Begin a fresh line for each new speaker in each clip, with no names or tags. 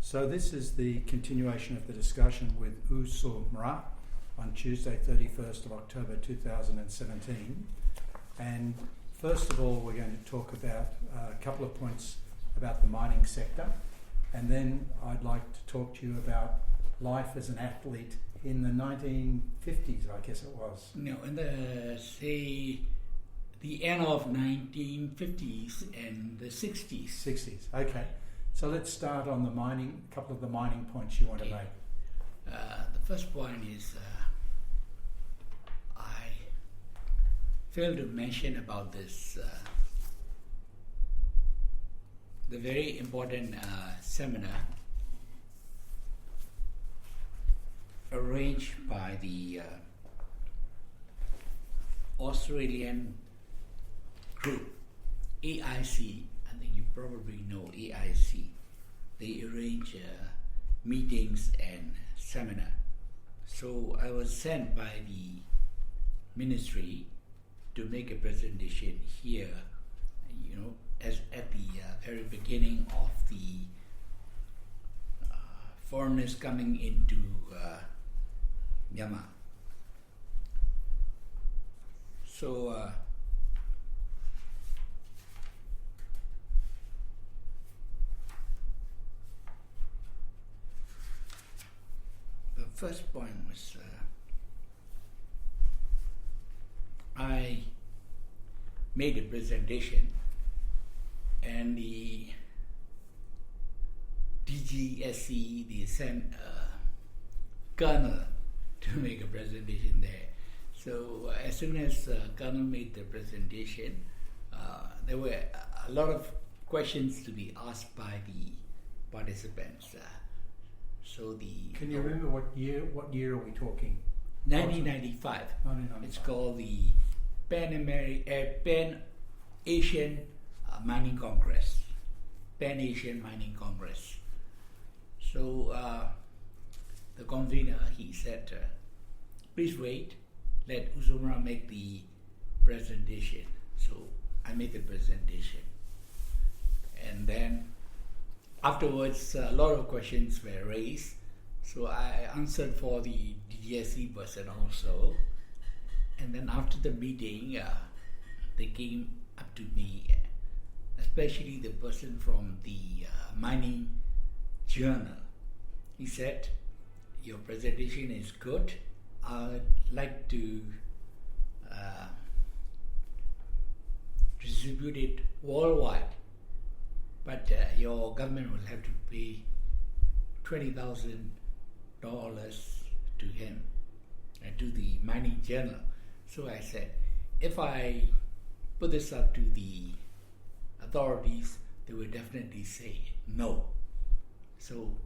So this is the continuation of the discussion with Soe Mra on Tuesday 31st of October 2017. And first of all, we're going to talk about a couple of points about the mining sector, and then I'd like to talk to you about life as an athlete in the 1950s, I guess it was.
No, in the end of 1950s and the 60s.
60s, okay. So let's start on the mining, a couple of the mining points you want to make.
The first point is I failed to mention about this, the very important seminar arranged by the Australian group, AIC. I think you probably know AIC. They arrange meetings and seminar. So I was sent by the ministry to make a presentation here, as at the very beginning of the foreigners coming into Myanmar. So the first point was I made a presentation, and the DGSC, they sent a colonel to make a presentation there. So as soon as colonel made the presentation, there were a lot of questions to be asked by the participants.
Can you remember what year are we talking?
1995.
1995.
It's called the Pan-Asian Mining Congress. Pan-Asian Mining Congress. So the convener, he said, please wait, let Soe Mra make the presentation. So I made the presentation. And then afterwards, a lot of questions were raised. So I answered for the DGSC person also. And then after the meeting, they came up to me, especially the person from the mining journal. He said, your presentation is good. I'd like to distribute it worldwide, but your government will have to pay $20,000 to him and to the mining journal. So I said, if I put this up to the authorities, they will definitely say no. So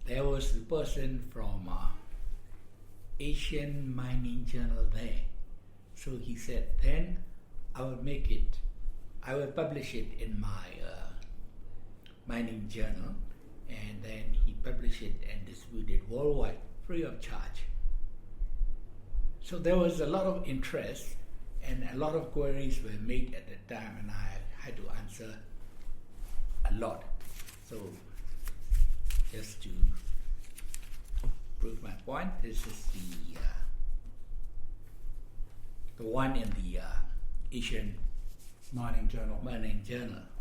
there was the person from Asian Mining Journal there. So he said, then I will publish it in my mining journal, and then he published it and distributed it worldwide, free of charge. So there was a lot of interest, and a lot of queries were made at the time, and I had to answer a lot. So just to prove my point, this is the one in the Asian
Mining Journal.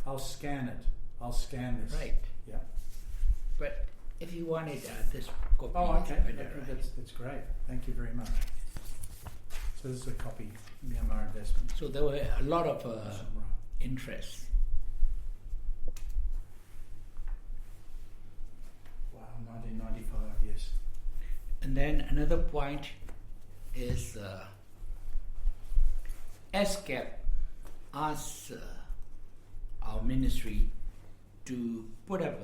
I'll scan it. I'll scan this.
Right.
Yeah.
But if you wanted this copy,
okay.
better,
That's great. Thank you very much. So this is a copy, Myanmar Investment.
So there were a lot of interest.
Wow, 1995, yes.
And then another point is SCAP asked our ministry to put up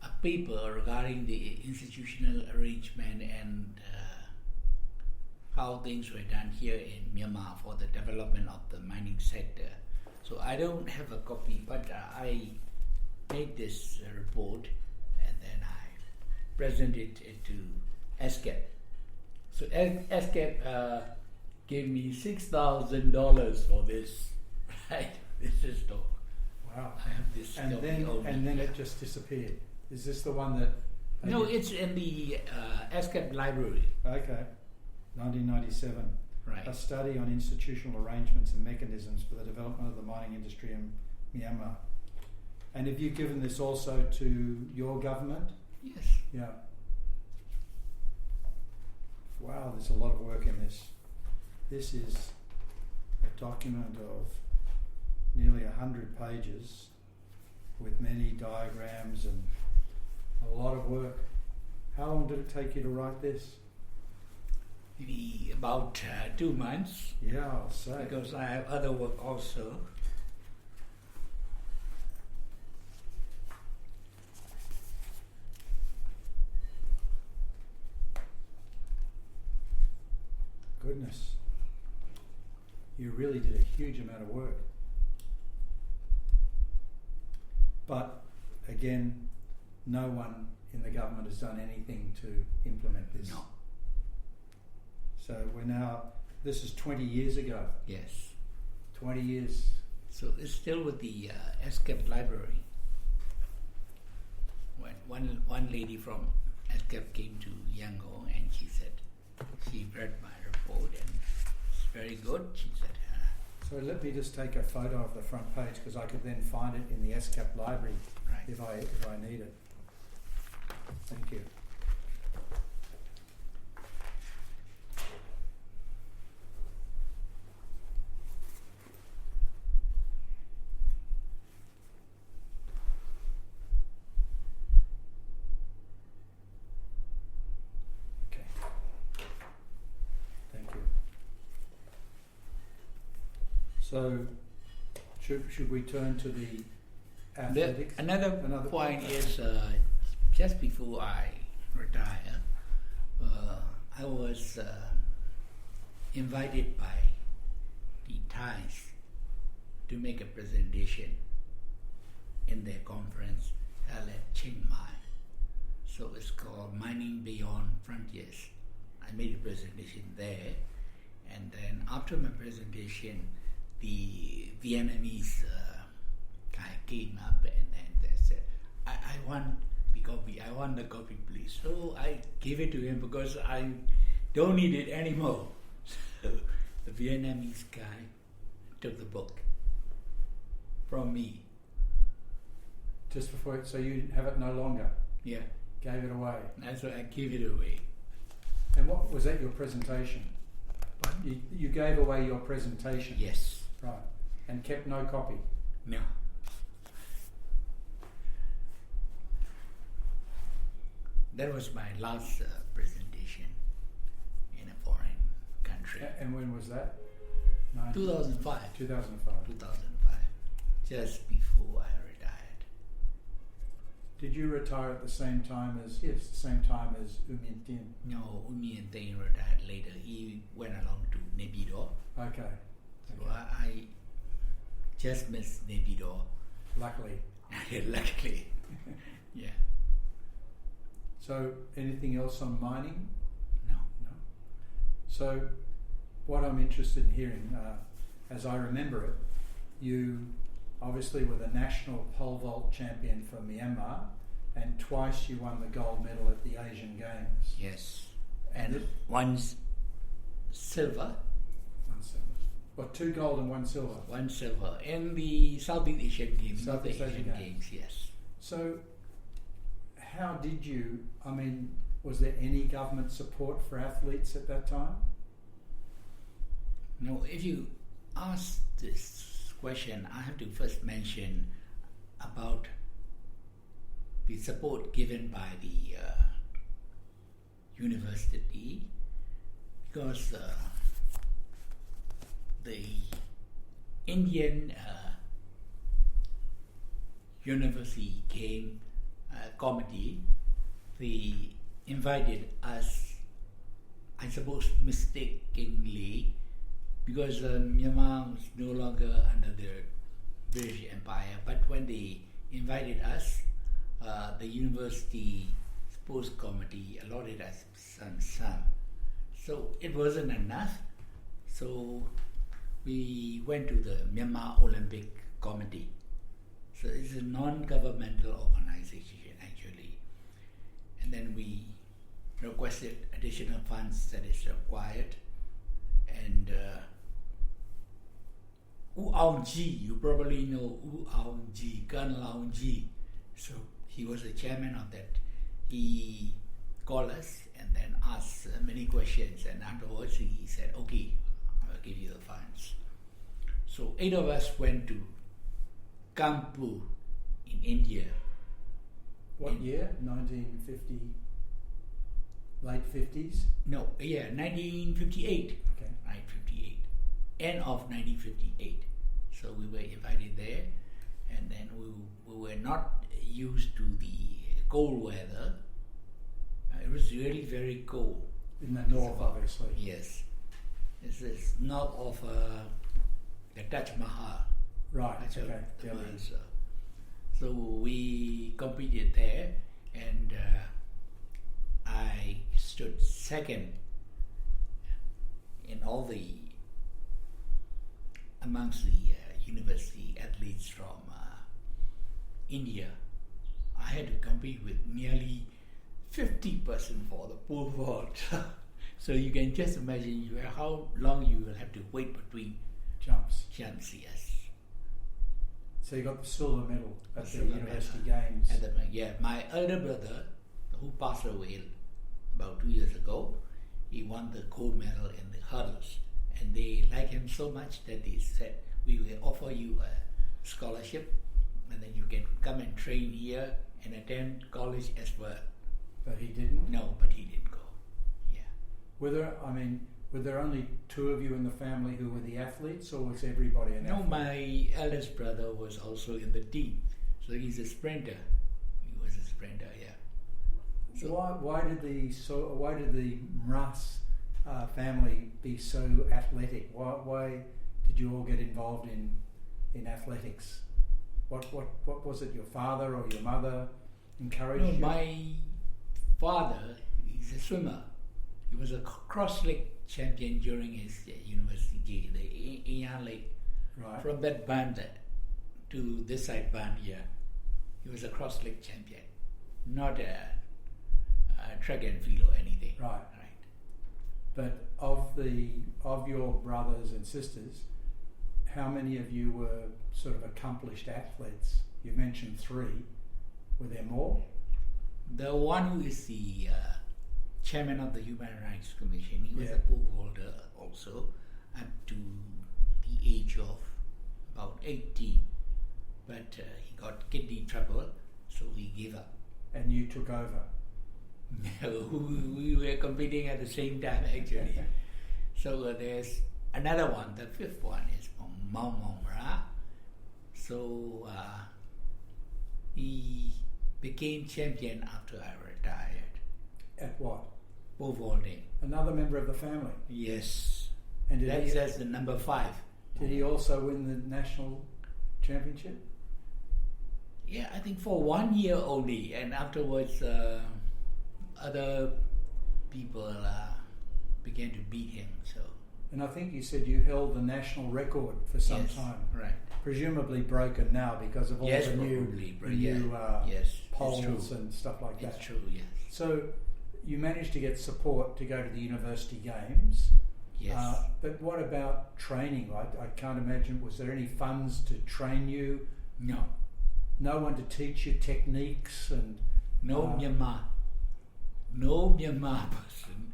a paper regarding the institutional arrangement and how things were done here in Myanmar for the development of the mining sector. So I don't have a copy, but I made this report and then I presented it to SCAP. So SCAP gave me $6,000 for this, right? This is the,
wow.
I have this
and
still
then
the only.
and then it just disappeared. Is this the one that?
No, it's in the ESCAP library.
Okay, 1997.
Right.
A study on institutional arrangements and mechanisms for the development of the mining industry in Myanmar. And have you given this also to your government?
Yes.
Yeah. Wow, there's a lot of work in this. This is a document of nearly 100 pages with many diagrams and a lot of work. How long did it take you to write this?
Maybe about 2 months.
Yeah, I'll say.
Because I have other work also.
Goodness. You really did a huge amount of work. But again, no one in the government has done anything to implement this.
No.
So we're now, this is 20 years ago.
Yes.
20 years.
So it's still with the ESCAP library. When one lady from ESCAP came to Yangon and she said, she read my report and it's very good. She said,
So let me just take a photo of the front page because I could then find it in the ESCAP library
right.
if I need it. Thank you. Okay. Thank you. So, should we turn to the athletics?
Another point is just before I retire, I was invited by the Thais to make a presentation in their conference held at Chiang Mai. So it's called Mining Beyond Frontiers. I made a presentation there, and then after my presentation, the Vietnamese guy came up and then they said, I want the copy please. So I gave it to him because I don't need it anymore. So the Vietnamese guy took the book from me.
Just before, so you have it no longer?
Yeah.
Gave it away?
That's why I gave it away.
And what was that, your presentation? You gave away your presentation?
Yes.
Right. And kept no copy?
No. That was my last presentation in a foreign country.
And when was that?
2005.
2005.
2005. Just before I retired.
Did you retire at the same time as, yes, the same time as U Minh Tien?
No, U Minh Tien retired later. He went along to Naypyidaw.
Okay.
So I just missed Naypyidaw.
Luckily.
Luckily. Yeah.
So, anything else on mining?
No.
No. So, what I'm interested in hearing, as I remember it, you obviously were the national pole vault champion for Myanmar, and twice you won the gold medal at the Asian Games.
Yes. And once silver.
One silver. What, 2 gold and 1 silver?
1 silver in the Southeast Asian Games.
Southeast
not the
Asian Games.
Yes.
So, how did you, I mean, was there any government support for athletes at that time?
No, if you ask this question, I have to first mention about the support given by the university, because the Indian university committee, they invited us, I suppose mistakenly, because Myanmar was no longer under the British Empire. But when they invited us, the university sports committee allotted us some sum. So it wasn't enough. So we went to the Myanmar Olympic Committee. So It's a non-governmental organization actually. And then we requested additional funds that is required. And U Aung Ji, you probably know U Aung Ji, Colonel Aung Ji. So he was the chairman of that. He called us and then asked many questions, and afterwards he said, okay, I'll give you the funds. So 8 of us went to Kampu in India.
What year? 1950, late 50s?
No, 1958.
Okay.
Right, 58. End of 1958. So we were invited there, and then we were not used to the cold weather. It was really very cold.
In the north, obviously.
Yes. This is north of the Taj Mahal.
Right,
That's
okay.
the
Delhi.
answer. So we competed there, and I stood second in all the amongst the university athletes from India. I had to compete with nearly 50% for the pole vault. So you can just imagine how long you will have to wait between
Jumps.
jumps. Yes.
So you got the silver medal at the
Silver
University
medal.
Games.
At the, yeah, my elder brother, who passed away about 2 years ago, he won the gold medal in the hurdles. And they liked him so much that they said, we will offer you a scholarship, and then you can come and train here and attend college as well.
But he didn't?
No, but he didn't go. Yeah.
Were there only 2 of you in the family who were the athletes, or was everybody an
No,
athlete?
my eldest brother was also in the team. So he's a sprinter. He was a sprinter, yeah.
So why did the Mras family be so athletic? Why did you all get involved in athletics? What was it? Your father or your mother encouraged
No,
you?
my father, he's a swimmer. He was a cross-leg champion during his university, the Ian Lake.
Right.
From that band to this side band here, he was a cross-leg champion, not a track and field or anything.
Right.
Right.
But of your brothers and sisters, how many of you were sort of accomplished athletes? You mentioned 3. Were there more?
The one who is the chairman of the Human Rights Commission, he was
Yeah.
a pole vaulter also up to the age of about 18. But he got kidney trouble, so he gave up.
And you took over?
We were competing at the same time actually. So there's another one, the 5th one is from Soe Mra. So he became champion after I retired.
At what?
Pole vaulting.
Another member of the family?
Yes.
And
That's the number 5.
did he also win the national championship?
Yeah, I think for 1 year only, and afterwards other people began to beat him. So
And I think you said you held the national record for some
yes,
time.
right?
Presumably broken now because of all
Yes,
the new,
probably,
the
yeah.
new
Yes, it's
polls
true.
and stuff like that.
It's true. Yes.
So you managed to get support to go to the University Games.
Yes.
But what about training? I can't imagine, was there any funds to train you?
No.
No one to teach you techniques and...
No Myanmar person.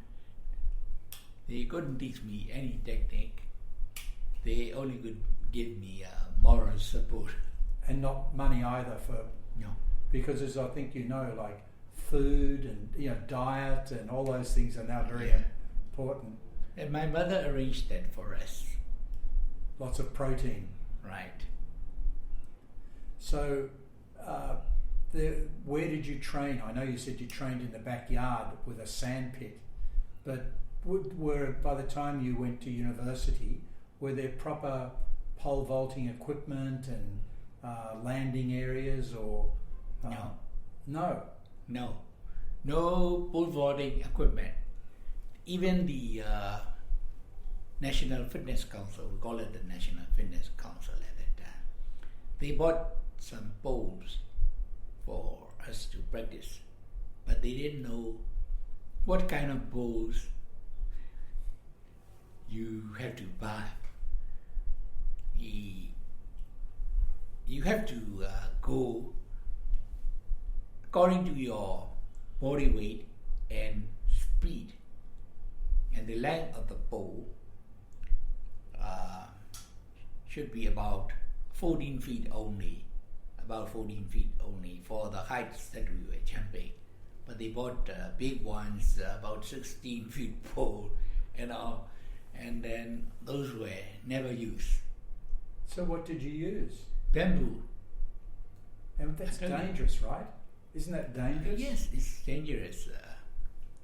They couldn't teach me any technique. They only could give me moral support.
And not money either for...
No.
Because as I think you know, like food and diet and all those things are now very
Yeah.
important.
And my mother arranged that for us.
Lots of protein.
Right.
So, where did you train? I know you said you trained in the backyard with a sand pit, but by the time you went to university, were there proper pole vaulting equipment and landing areas or?
No.
No.
No pole vaulting equipment. Even the National Fitness Council, we call it the National Fitness Council at that time, they bought some poles for us to practice, but they didn't know what kind of poles you have to buy. You have to go according to your body weight and speed, and the length of the pole should be about 14 feet only, for the heights that we were jumping. But they bought big ones, about 16 feet pole, and then those were never used.
So what did you use?
Bamboo.
And that's dangerous, right? Isn't that dangerous?
Yes, it's dangerous.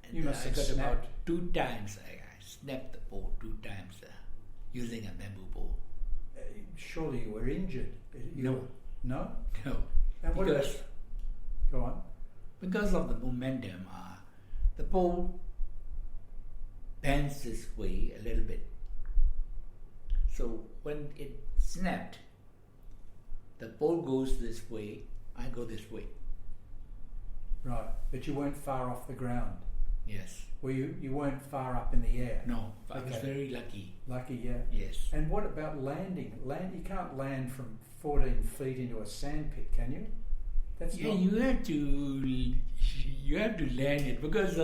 And
You must
I
have
got
snapped.
about 2 times. I snapped the pole 2 times using a bamboo pole.
Surely you were injured.
No.
No?
No,
And what
because
Go on.
because of the momentum, the pole bends this way a little bit. So when it snapped, the pole goes this way, I go this way.
Right. But you weren't far off the ground.
Yes.
Well, you weren't far up in the air.
No, I was
Okay.
very lucky.
Lucky, yeah.
Yes.
And what about landing? You can't land from 14 feet into a sand pit, can you? That's
Yeah,
not.
you have to land it because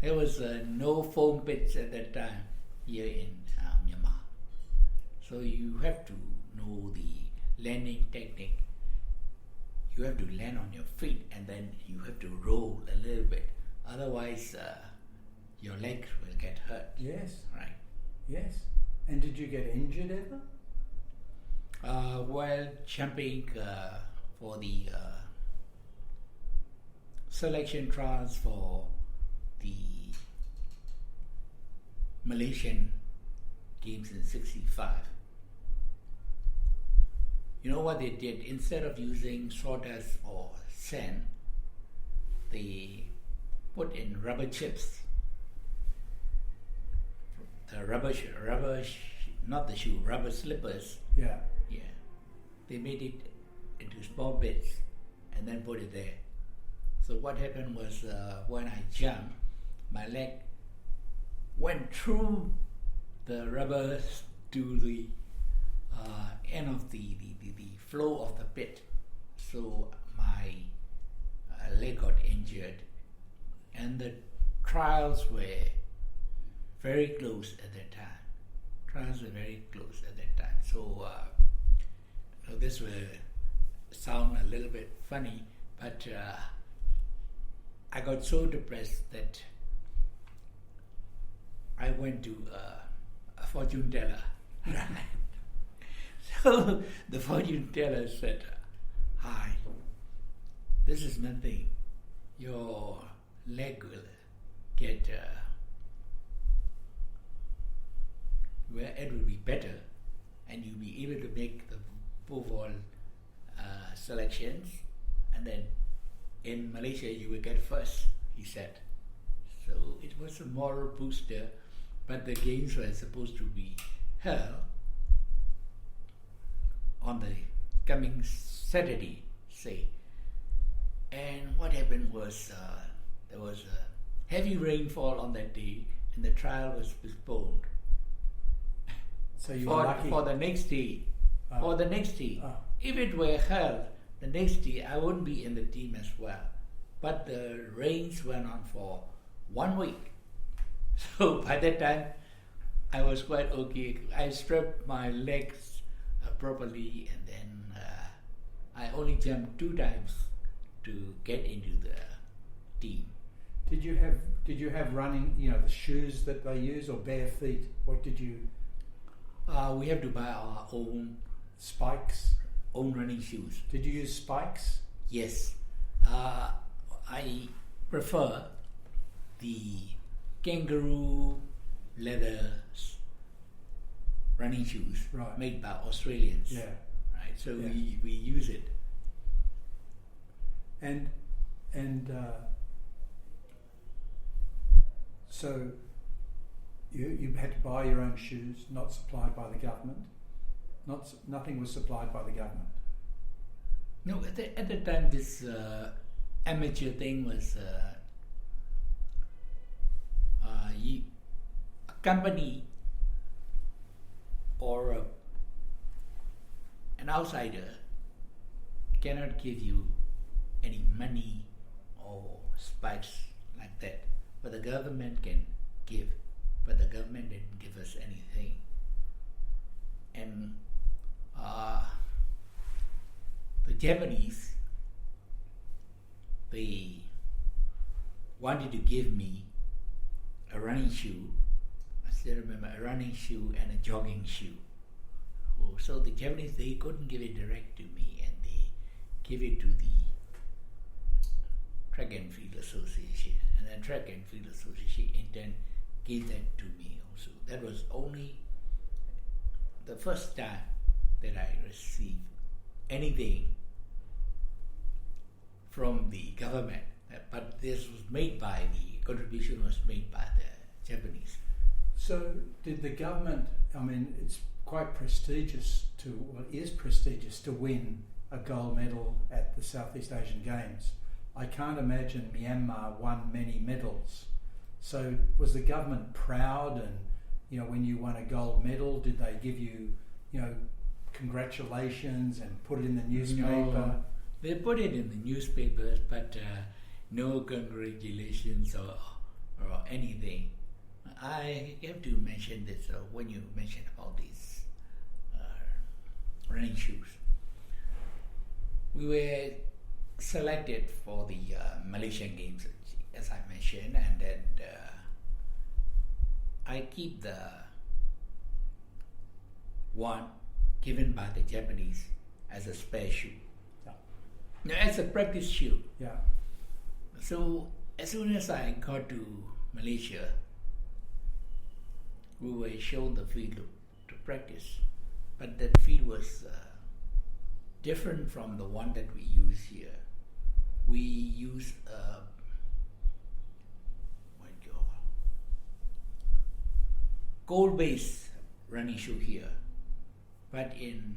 there was no foam pits at that time here in Myanmar. So you have to know the landing technique. You have to land on your feet and then you have to roll a little bit. Otherwise, your legs will get hurt.
Yes.
Right.
Yes. And did you get injured ever?
While jumping for the selection trials for the Malaysian games in '65. You know what they did? Instead of using sawdust or sand, they put in rubber chips. The rubber slippers.
Yeah.
Yeah, they made it into small bits and then put it there. So what happened was when I jumped, my leg went through the rubber to the end of the flow of the pit. So my leg got injured, and the trials were very close at that time. So this will sound a little bit funny, but I got so depressed that I went to a fortune teller. So the fortune teller said, "Hi, this is nothing. Your leg will get where it will be better, and you'll be able to make the overall selections, and then in Malaysia you will get first," he said. So it was a moral booster, but the games were supposed to be held on the coming Saturday, say. And what happened was there was a heavy rainfall on that day, and the trial was postponed.
So you were lucky.
For the next day. For the next day.
Oh.
If it were held the next day, I wouldn't be in the team as well. But the rains went on for 1 week. So by that time, I was quite okay. I strapped my legs properly, and then I only jumped 2 times to get into the team.
Did you have running? The shoes that they use, or bare feet? What did you?
We have to buy our own
Spikes.
running shoes.
Did you use spikes?
Yes. I prefer the kangaroo leather running shoes made by Australians.
Yeah.
Right. So
Yeah.
we use it.
And so you had to buy your own shoes, not supplied by the government. Nothing was supplied by the government.
No, at the time, this amateur thing was a company or an outsider cannot give you any money or spikes like that, but the government can give, but the government didn't give us anything. And the Japanese, they wanted to give me a running shoe. I still remember a running shoe and a jogging shoe. So the Japanese, they couldn't give it direct to me, and they gave it to the Track and Field Association, and the Track and Field Association in turn gave that to me also. That was only the first time that I received anything from the government, but this was made by the contribution was made by the Japanese.
So did the government, I mean, it's quite prestigious is prestigious to win a gold medal at the Southeast Asian Games. I can't imagine Myanmar won many medals. So was the government proud, and when you won a gold medal, did they give you, congratulations and put it in the newspaper?
No, they put it in the newspapers, but no congratulations or anything. I have to mention this when you mention about these running shoes. We were selected for the Malaysian Games, as I mentioned, and then I keep the one given by the Japanese as a spare shoe.
Yeah.
Now, as a practice shoe.
Yeah.
So as soon as I got to Malaysia, we were shown the field to practice, but that field was different from the one that we use here. We use gold-based running shoe here, but in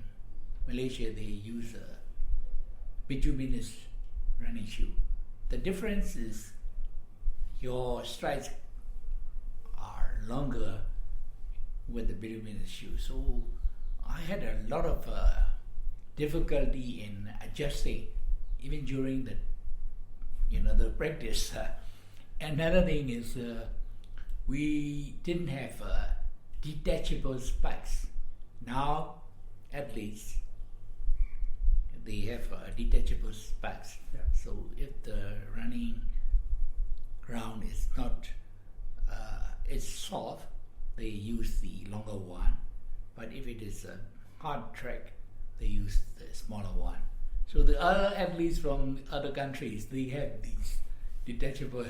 Malaysia they use a bituminous running shoe. The difference is your strides are longer with the bituminous shoe. So I had a lot of difficulty in adjusting, even during the practice. Another thing is we didn't have detachable spikes. Now, at least, they have detachable spikes.
Yeah.
So if the running ground is not, it's soft, they use the longer one. But if it is a hard track, they use the smaller one. So the other athletes from other countries, they have these detachable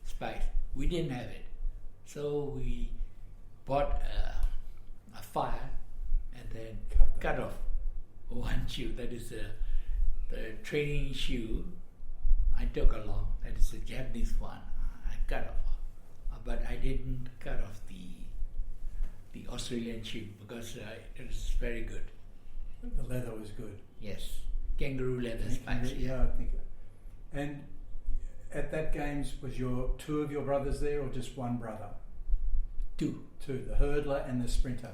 spikes. We didn't have it. So we bought a file and then cut off one shoe. That is the training shoe I took along. That is the Japanese one. I cut off. But I didn't cut off the Australian shoe because it was very good.
The leather was good.
Yes, kangaroo leather spikes.
Yeah, I think. And at that games, was two of your brothers there, or just one brother?
Two,
the hurdler and the sprinter.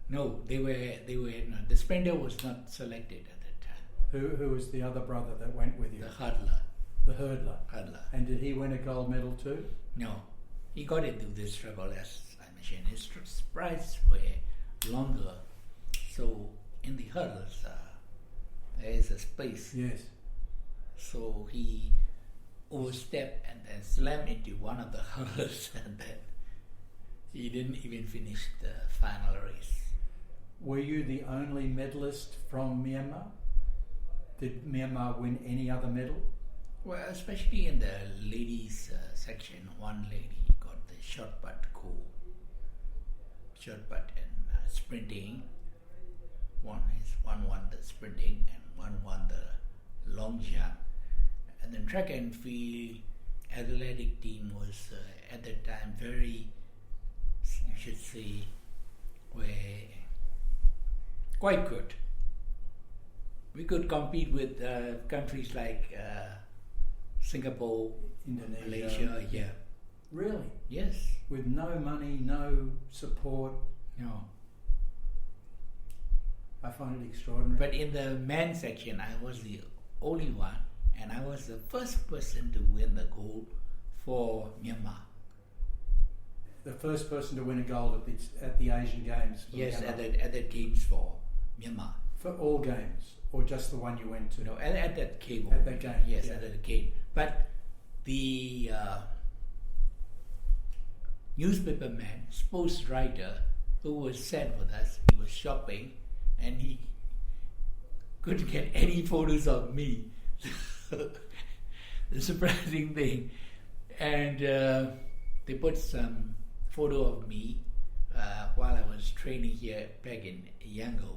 No, they were. No, the sprinter was not selected at that time.
Who was the other brother that went with you?
The hurdler.
The hurdler. And did he win a gold medal too?
No, he got into this struggle, as I mentioned. His strides were longer, so in the hurdles there is a space.
Yes.
So he overstepped and then slammed into one of the hurdles, and then he didn't even finish the final race.
Were you the only medalist from Myanmar? Did Myanmar win any other medal?
Well, especially in the ladies section, one lady got the short put and sprinting. One won the sprinting and one won the long jump. And then track and field athletic team was at that time very, you should say, were quite good. we could compete with countries like Singapore,
Indonesia.
Malaysia. Yeah.
Really?
Yes.
With no money, no support.
No.
I find it extraordinary.
But in the men's section, I was the only one, and I was the first person to win the gold for Myanmar.
The first person to win a gold at the Asian Games. For
Yes,
Myanmar.
at the games for Myanmar.
For all games, or just the one you went to?
No, at that game.
At that game.
Yes,
yeah.
at that game. But the newspaper man, sports writer, who was sent with us, he was shopping, and he couldn't get any photos of me. The surprising thing. And they put some photo of me while I was training here back in Yangon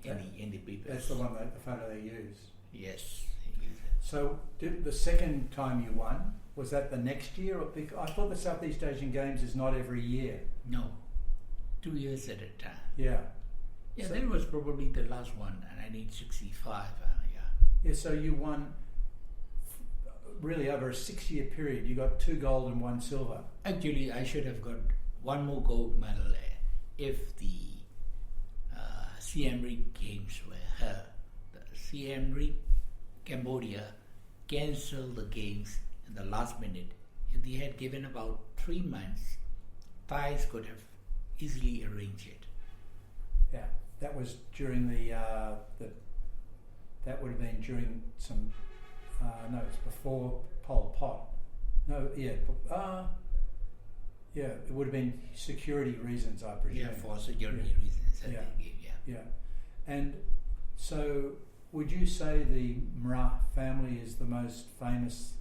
in the papers.
That's the one, the photo they use.
Yes.
So the second time you won, was that the next year? Or I thought the Southeast Asian Games is not every year.
No, 2 years at a time.
Yeah.
Yeah,
So-
that was probably the last one, 1965. Yeah.
Yeah, so you won really over a 6-year period. You got 2 gold and 1 silver.
Actually, I should have got one more gold medal if the Siem Reap Games were held. The Siem Reap, Cambodia, cancelled the games in the last minute. If they had given about 3 months, Thais could have easily arranged it.
Yeah, that was during that would have been during some. No, it's before Pol Pot. No, yeah, yeah, it would have been security reasons, I presume.
Yeah, for security
Yeah.
reasons.
Yeah.
Yeah.
Yeah, and so would you say the Mra family is the most famous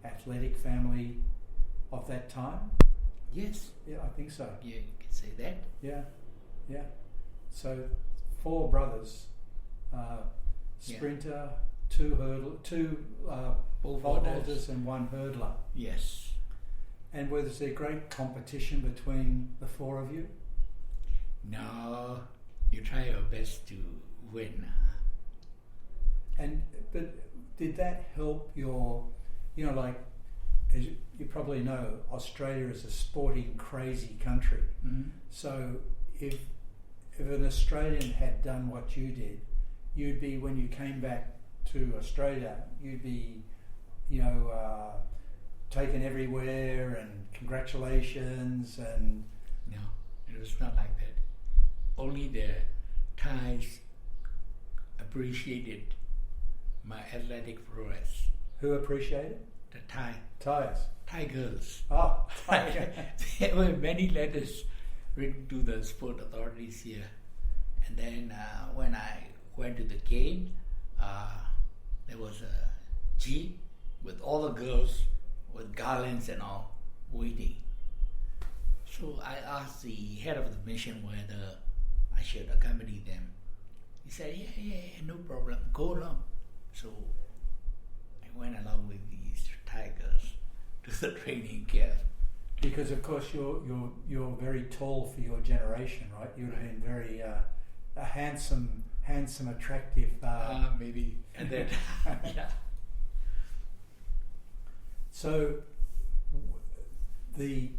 athletic family of that time?
Yes.
Yeah, I think so.
Yeah, you can say that.
Yeah, yeah. So 4 brothers, sprinter, 2 pole vaulters and 1 hurdler.
Yes.
And was there great competition between the 4 of you?
No, you try your best to win.
But did that help your, like, as you probably know, Australia is a sporting, crazy country.
Mm-hmm.
So if an Australian had done what you did, you'd be, when you came back to Australia, you'd be, taken everywhere and congratulations and...
No, it was not like that. Only the Thais appreciated my athletic prowess.
Who appreciated?
The Thai girls.
Oh,
There were many letters written to the sport authorities here. And then when I went to the game, there was a jeep with all the girls with garlands and all waiting. So I asked the head of the mission whether I should accompany them. He said, yeah, no problem, go along. So I went along with these tigers to the training camp.
because of course you're very tall for your generation, right? You would have been very a handsome, attractive.
Maybe, and then yeah.
So the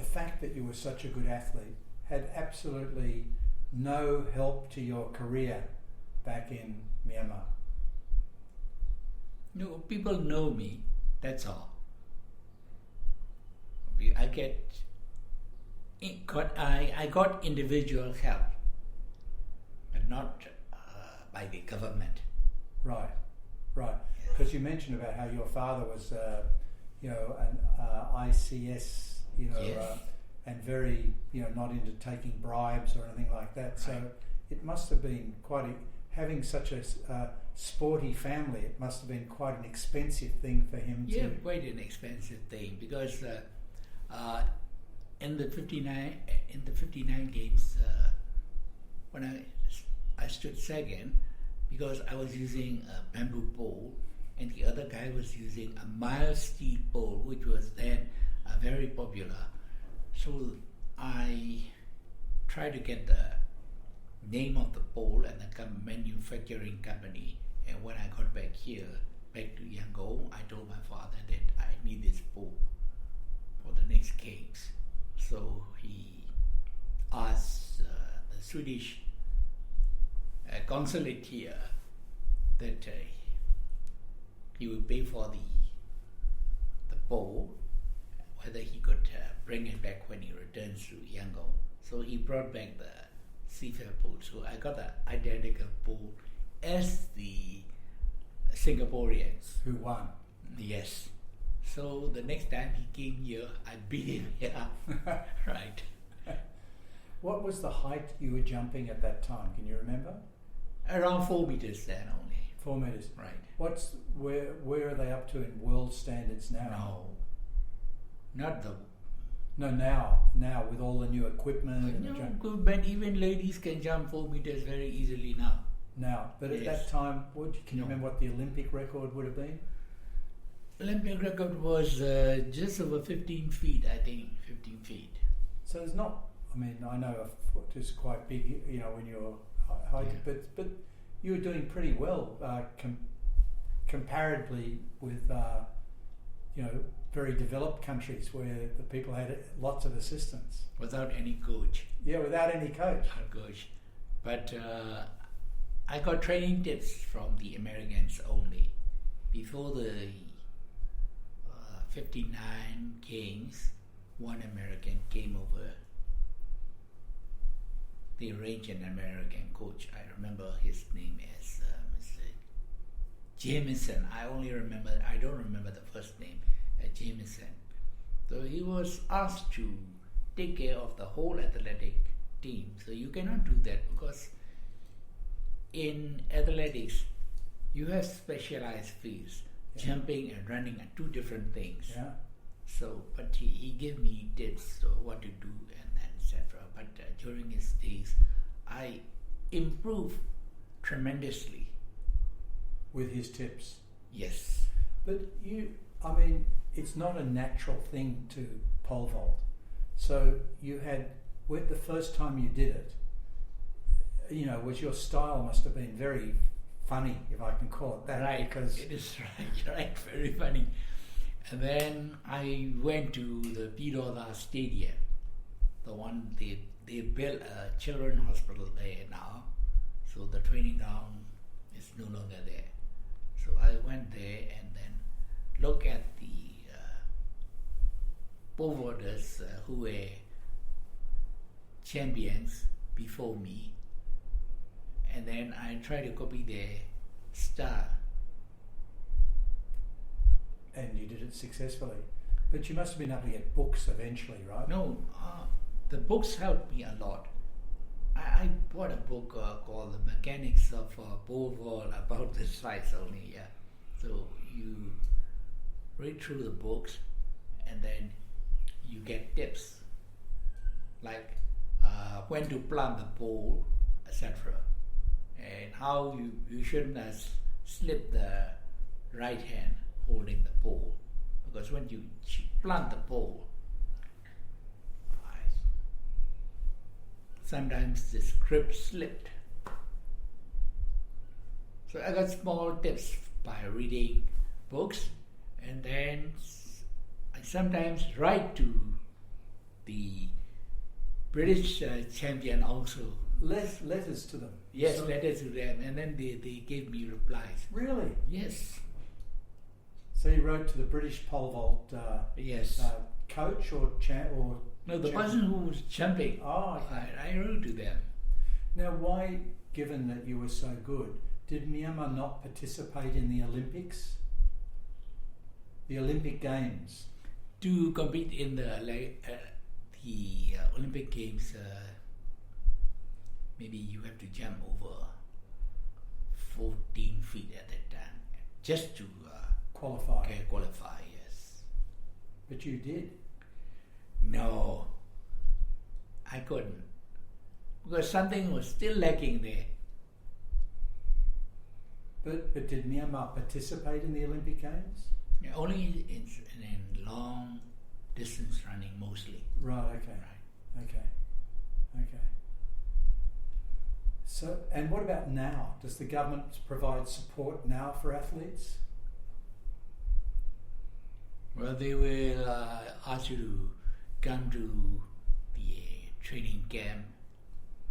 fact that you were such a good athlete had absolutely no help to your career back in Myanmar.
No, people know me. That's all. I got individual help, but not by the government.
Right. Because you mentioned about how your father was, an ICS,
Yes.
and very, not into taking bribes or anything like that. So
Right.
it must have been having such a sporty family. It must have been quite an expensive thing for him
Yeah,
to.
quite an expensive thing because in the 59 games when I stood second because I was using a bamboo pole and the other guy was using a mild steel pole, which was then very popular. So I tried to get the name of the pole and the manufacturing company. And when I got back here, back to Yangon, I told my father that I need this pole for the next games. So he asked the Swedish consulate here that he would pay for the pole, whether he could bring it back when he returns to Yangon. So he brought back the seafair pole. So I got the identical pole as the Singaporeans.
Who won?
Yes. So the next time he came here, I beat him here. Right.
What was the height you were jumping at that time? Can you remember?
Around 4 meters then only.
4 meters.
Right.
Where are they up to in world standards now?
No. Not the...
No, now with all the new equipment. And
but even ladies can jump 4 meters very easily now.
Now, but at that time, can you remember what the Olympic record would have been?
Olympic record was just over 15 feet, I think, 15 feet.
So there's not, I mean, I know a foot is quite big, you know, when you're high, but you were doing pretty well comparatively with, you know, very developed countries where the people had lots of assistance.
Without any coach.
Yeah, without any coach.
Without coach. But I got training tips from the Americans only. Before the 59 games, one American came over. They arranged an American coach. I remember his name as Mr. Jameson. I don't remember the first name, Jameson. So he was asked to take care of the whole athletic team. So you cannot do that because in athletics, you have specialized fields. Yeah. Jumping and running are two different things.
Yeah.
So, but he gave me tips on what to do and etc. But during his days, I improved tremendously.
With his tips?
Yes.
But I mean, it's not a natural thing to pole vault. So with the first time you did it, you know, your style must have been very funny, if I can call it that.
Right,
because
it is right, very funny. And then I went to the Pidora Stadium, the one they built a children's hospital there now, so the training ground is no longer there. So I went there and then looked at the pole vaulters who were champions before me, and then I tried to copy their style.
And you did it successfully. But you must have been able to get books eventually, right?
No, the books helped me a lot. I bought a book called The Mechanics of Pole Vault, about this size only, yeah. So you read through the books and then you get tips like when to plant the pole, etc. And how you shouldn't slip the right hand holding the pole, because when you plant the pole, sometimes the grip slipped. So I got small tips by reading books, and then I sometimes write to the British champion also.
Letters to them?
Yes, letters to them, and then they gave me replies.
Really?
Yes.
So you wrote to the British pole vault
yes.
Coach or
no, the person who was jumping.
Oh, okay.
I wrote to them.
Now, why, given that you were so good, did Myanmar not participate in the Olympics? The Olympic Games?
To compete in the Olympic Games, maybe you have to jump over 14 feet at that time, just to
qualify.
Okay, qualify, yes.
But you did?
No, I couldn't, because something was still lacking there.
But did Myanmar participate in the Olympic Games?
Yeah, only in long distance running mostly.
Right, okay.
Right.
Okay. So, and what about now? Does the government provide support now for athletes?
Well, they will ask you to come to the training camp.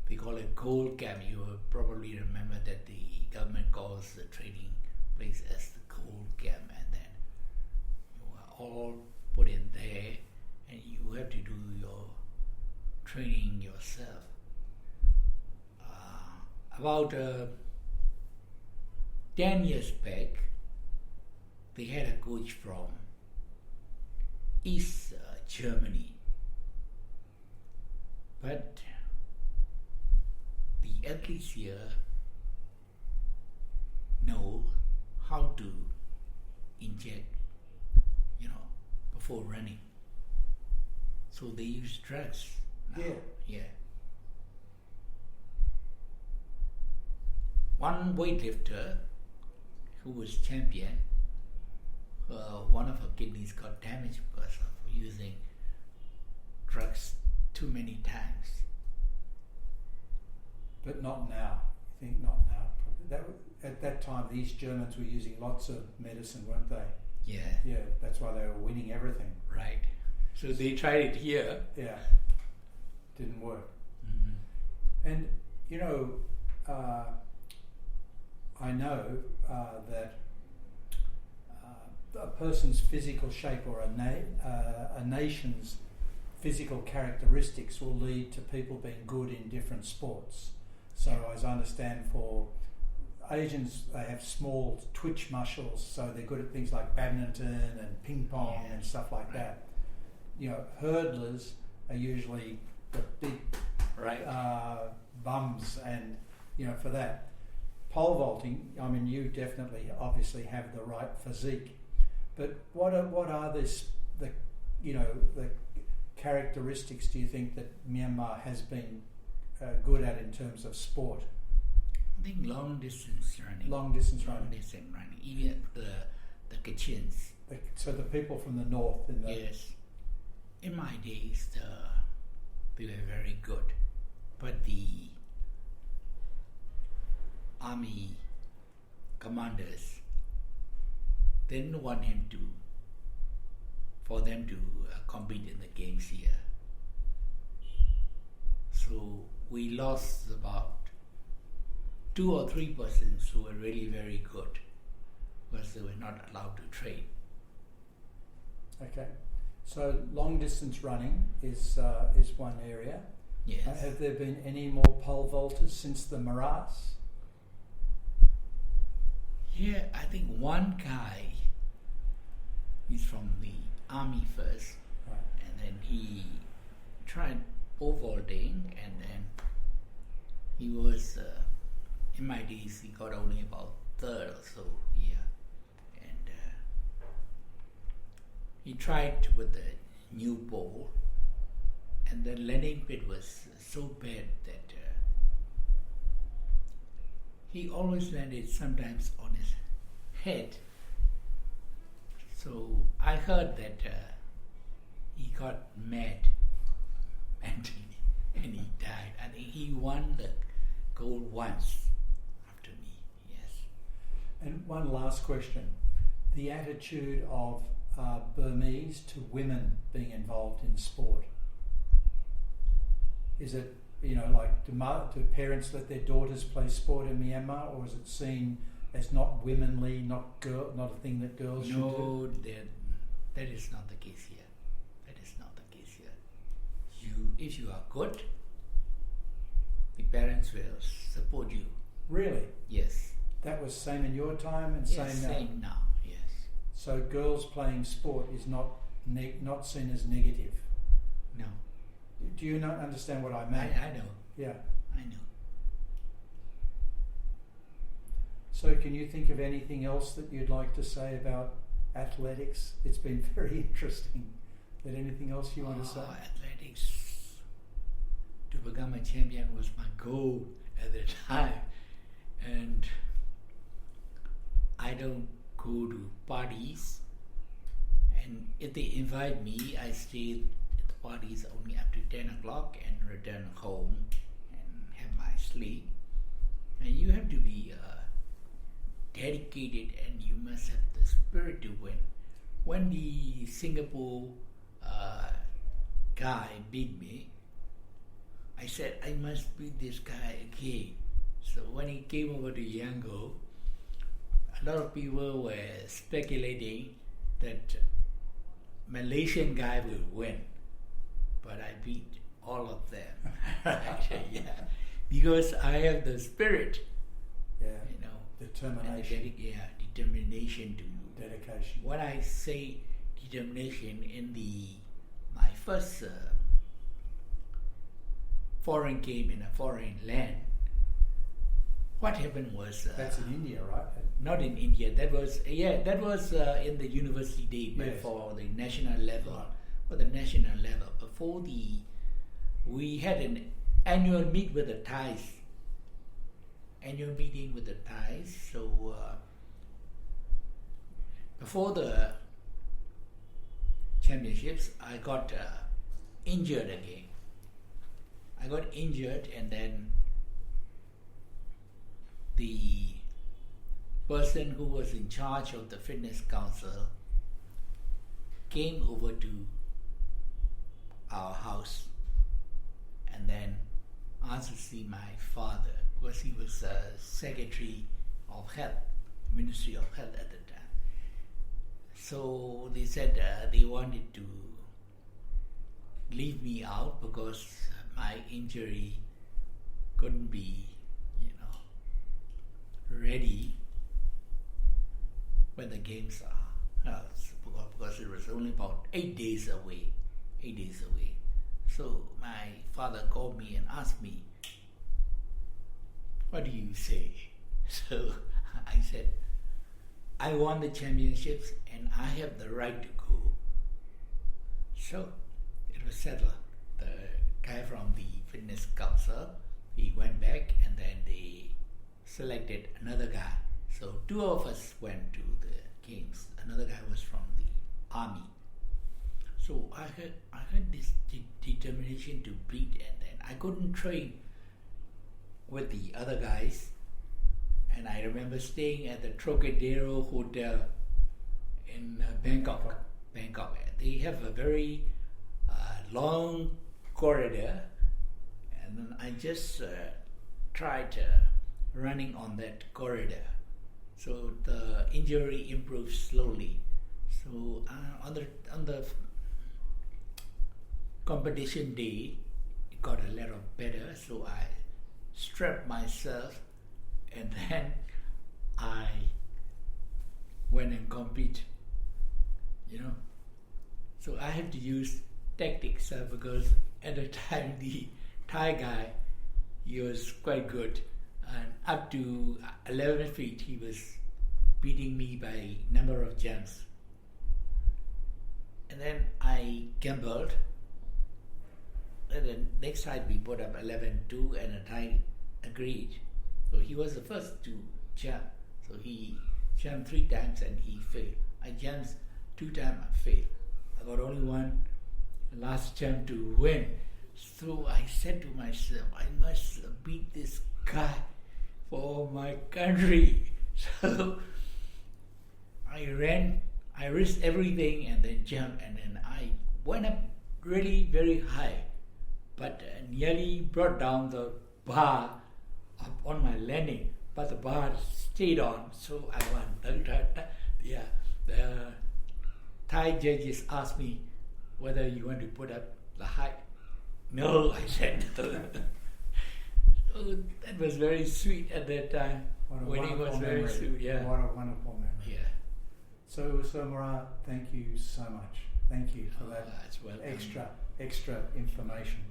They call it cold camp. You will probably remember that the government calls the training place as the cold camp, and then you are all put in there, and you have to do your training yourself. About 10 years back, they had a coach from East Germany, but the athletes here know how to inject, before running. So they use drugs now. Yeah. One weightlifter who was champion, one of her kidneys got damaged because of using drugs too many times.
But not now. I think not now. At that time, the East Germans were using lots of medicine, weren't they?
Yeah.
Yeah, that's why they were winning everything.
Right. So they tried it here.
Yeah. Didn't work.
Mm-hmm.
And, I know that a person's physical shape or a nation's physical characteristics will lead to people being good in different sports. So as I understand, for Asians, they have small twitch muscles, so they're good at things like badminton and ping pong and stuff like that. Hurdlers are usually the big bums, and for that. Pole vaulting, I mean, you definitely obviously have the right physique, but what are the characteristics do you think that Myanmar has been good at in terms of sport?
I think long distance running. Even the Kachins.
So the people from the north.
Yes. In my days, they were very good, but the army commanders didn't want for them to compete in the games here. So we lost about 2 or 3 persons who were really very good because they were not allowed to train.
Okay, so long distance running is one area.
Yes.
Have there been any more pole vaulters since the Mras?
Yeah, I think one guy, he's from the army first,
right,
and then he tried pole vaulting, and then he was, in my days, he got only about third or so here, and he tried with the new pole, and the landing pit was so bad that he always landed sometimes on his head. So I heard that he got mad mentally and he died. I think he won the gold once after me, yes.
And one last question. The attitude of Burmese to women being involved in sport. Is it, do parents let their daughters play sport in Myanmar, or is it seen as not womanly, not a thing that girls should do?
No, that is not the case here. If you are good, the parents will support you.
Really?
Yes.
That was same in your time and
Yes,
same now?
same now, yes.
So girls playing sport is not seen as negative?
No.
Do you not understand what I mean?
I know.
Yeah.
I know.
So can you think of anything else that you'd like to say about athletics? It's been very interesting. Is there anything else you want to say?
Athletics, to become a champion was my goal at the time. And I don't go to parties. And if they invite me, I stay at the parties only up to 10 o'clock and return home and have my sleep. And you have to be dedicated, and you must have the spirit to win. When the Singapore guy beat me, I said, I must beat this guy again. So when he came over to Yangon, a lot of people were speculating that Malaysian guy will win. But I beat all of them. Yeah. Because I have the spirit, you know,
determination,
determination to
dedication.
When I say determination, in my first foreign game in a foreign land, what happened was
that's in India, right?
Not in India. That was in the university day, but
Yes.
for the national level.
Right.
For the national level, we had an annual meet with the Thais. Annual meeting with the Thais. So before the championships, I got injured again. I got injured, and then the person who was in charge of the fitness council came over to our house and then asked to see my father, because he was Secretary of Health, Ministry of Health at the time. So they said they wanted to leave me out because my injury couldn't be, ready when the games are held, because it was only about 8 days away. So my father called me and asked me, what do you say? So I said, I won the championships and I have the right to go. So it was settled. The guy from the fitness council, he went back, and then they selected another guy. So 2 of us went to the games. Another guy was from the army. So I had this determination to beat, and then I couldn't train with the other guys. And I remember staying at the Trocadero Hotel in Bangkok. They have a very long corridor, and then I just tried running on that corridor. So the injury improved slowly. So on the competition day, it got a little better. So I strapped myself, and then I went and compete. So I had to use tactics because at the time the Thai guy, he was quite good, and up to 11 feet he was beating me by number of jumps. And then I gambled, and then next time we put up 11-2, and the Thai agreed. So he was the first to jump. So he jumped 3 times and he failed. I jumped 2 times, I failed. I got only one last jump to win. So I said to myself, I must beat this guy for my country. So I ran, I risked everything and then jumped, and then I went up really very high, but nearly brought down the bar up on my landing, but the bar stayed on, so I won. The Thai judges asked me whether you want to put up the height. No, I said no. So that was very sweet at that time. Winning was very sweet. Yeah.
What a wonderful memory.
Yeah.
So Soe Mra, thank you so much. Thank you for that
That's well
extra information.